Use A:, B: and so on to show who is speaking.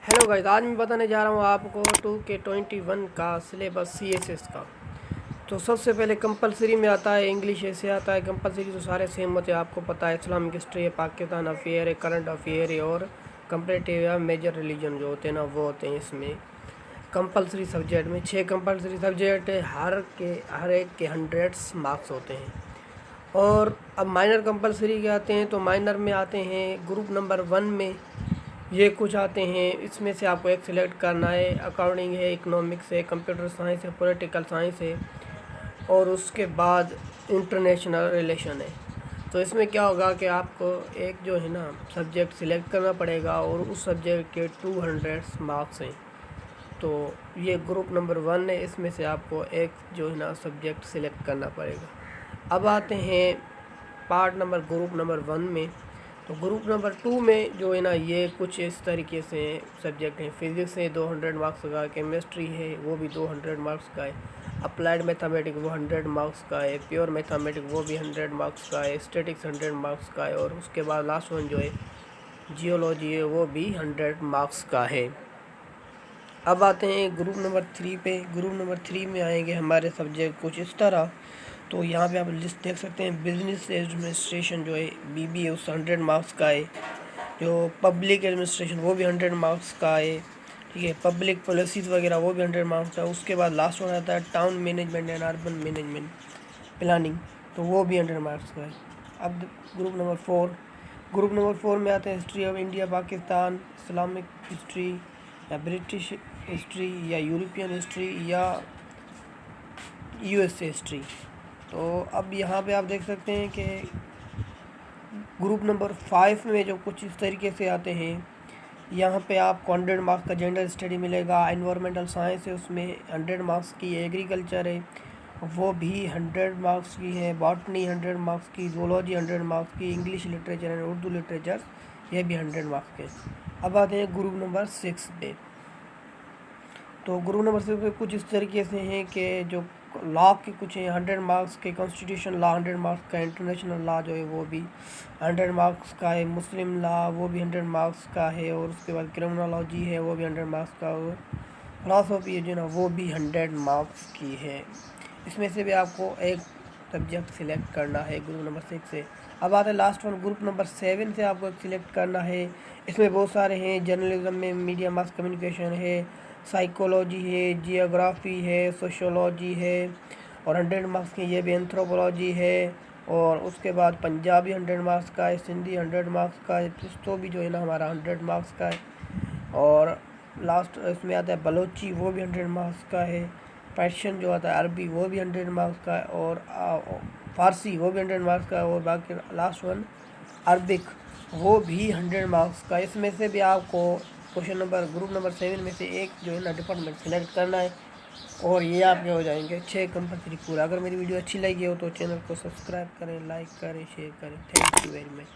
A: Hello guys, आज मैं बताने जा रहा हूँ आपको 2K21 का सिलेबस CSS का। तो सबसे पहले कंपलसरी में आता है इंग्लिश। ऐसे आता है कंपलसरी तो सारे सेम होते हैं, आपको पता है। इस्लामिक हिस्ट्री है, पाकिस्तान अफेयर है, करंट अफेयर है और कंपरेटिव या मेजर रिलीजन जो होते हैं ना वो होते हैं इसमें कंपलसरी सब्जेक्ट में। 6 कंपलसरी सब्जेक्ट है, हर एक के 100 मार्क्स होते हैं। और अब माइनर कंपलसरी के आते हैं, तो माइनर में आते हैं ग्रुप नंबर 1 में ये कुछ आते हैं। इसमें से आपको एक सिलेक्ट करना है। अकाउंटिंग है, इकोनॉमिक्स है, कंप्यूटर साइंस है, पॉलिटिकल साइंस है और उसके बाद इंटरनेशनल रिलेशन है। तो इसमें क्या होगा कि आपको एक जो है ना सब्जेक्ट सिलेक्ट करना पड़ेगा और उस सब्जेक्ट के 200 मार्क्स हैं। तो ये ग्रुप नंबर 1 है, इसमें से आपको एक जो है ना सब्जेक्ट सिलेक्ट करना पड़ेगा। अब आते हैं पार्ट नंबर ग्रुप नंबर 1 में। तो ग्रुप नंबर 2 में जो है ना ये कुछ इस तरीके से सब्जेक्ट हैं। फिज़िक्स है 200 मार्क्स का, केमिस्ट्री है वो भी 200 मार्क्स का है, अप्लाइड मैथमेटिक्स वो 100 मार्क्स का है, प्योर मैथमेटिक्स वो भी 100 मार्क्स का है, स्टैटिक्स 100 मार्क्स का है और उसके बाद लास्ट वन जो है जियोलॉजी है वो भी 100 मार्क्स का है। अब आते हैं ग्रुप नंबर 3 पे। ग्रुप नंबर 3 में आएंगे हमारे सब्जेक्ट कुछ इस तरह। तो यहाँ पे आप लिस्ट देख सकते हैं। बिजनेस एडमिनिस्ट्रेशन जो है BBA है उस 100 मार्क्स का है। जो पब्लिक एडमिनिस्ट्रेशन वो भी 100 मार्क्स का है, ठीक है। पब्लिक पॉलिसीज़ वगैरह वो भी 100 मार्क्स का है। उसके बाद लास्ट वन आता है town management and urban management planning, तो वो भी 100 मार्क्स का है। अब ग्रुप नंबर 4। ग्रुप नंबर 4 में आते हैं history of India, Pakistan, Islamic history या ब्रिटिश हिस्ट्री या यूरोपियन हिस्ट्री या USA हिस्ट्री। तो अब यहाँ पे आप देख सकते हैं कि ग्रुप नंबर 5 में जो कुछ इस तरीके से आते हैं। यहाँ पे आपको 100 मार्क्स का जेंडर स्टडी मिलेगा। एनवायरमेंटल साइंस है उसमें 100 मार्क्स की, एग्रीकल्चर है वो भी 100 मार्क्स की है, बॉटनी 100 मार्क्स की, जूलॉजी 100 मार्क्स की, English literature and Urdu literature ये भी 100 मार्क्स के। अब आते हैं ग्रुप नंबर 6 पे। तो ग्रुप नंबर 6 पे कुछ इस तरीके से हैं कि जो लॉ के कुछ हैं 100 मार्क्स के, कॉन्स्टिट्यूशन लॉ 100 मार्क्स का, इंटरनेशनल लॉ जो है वो भी 100 मार्क्स का है, मुस्लिम लॉ वो भी 100 मार्क्स का है और उसके बाद क्रिमिनोलॉजी है वो भी 100 मार्क्स का और फिलॉसफी जो है ना वो भी 100 मार्क्स की है। इसमें से भी आपको एक सब्जेक्ट सिलेक्ट करना है ग्रुप नंबर 6 से। अब आता है लास्ट वन ग्रुप नंबर 7 से आपको एक सिलेक्ट करना है। इसमें बहुत सारे हैं। जर्नलिज्म में मीडिया मास कम्युनिकेशन है, साइकोलॉजी है, जियोग्राफी है, सोशोलॉजी है और 100 मार्क्स की ये भी, एंथ्रोपोलॉजी है और उसके बाद पंजाबी 100 मार्क्स का है, सिंधी 100 मार्क्स का है, तो भी जो है ना हमारा 100 मार्क्स का है। और लास्ट इसमें आता है बलोची वो भी 100 मार्क्स का है, पर्शियन जो आता है अरबी वो भी 100 मार्क्स का है और फारसी वो भी 100 मार्क्स का है और बाकी लास्ट वन अरबिक वो भी 100 मार्क्स का। इसमें से भी आपको क्वेश्चन नंबर ग्रुप नंबर 7 में से एक जो है ना डिपार्टमेंट सेलेक्ट करना है और ये आपके हो जाएंगे 6 कंपलसरी पूरा। अगर मेरी वीडियो अच्छी लगी हो तो चैनल को सब्सक्राइब करें, लाइक करें, शेयर करें। Thank you very much.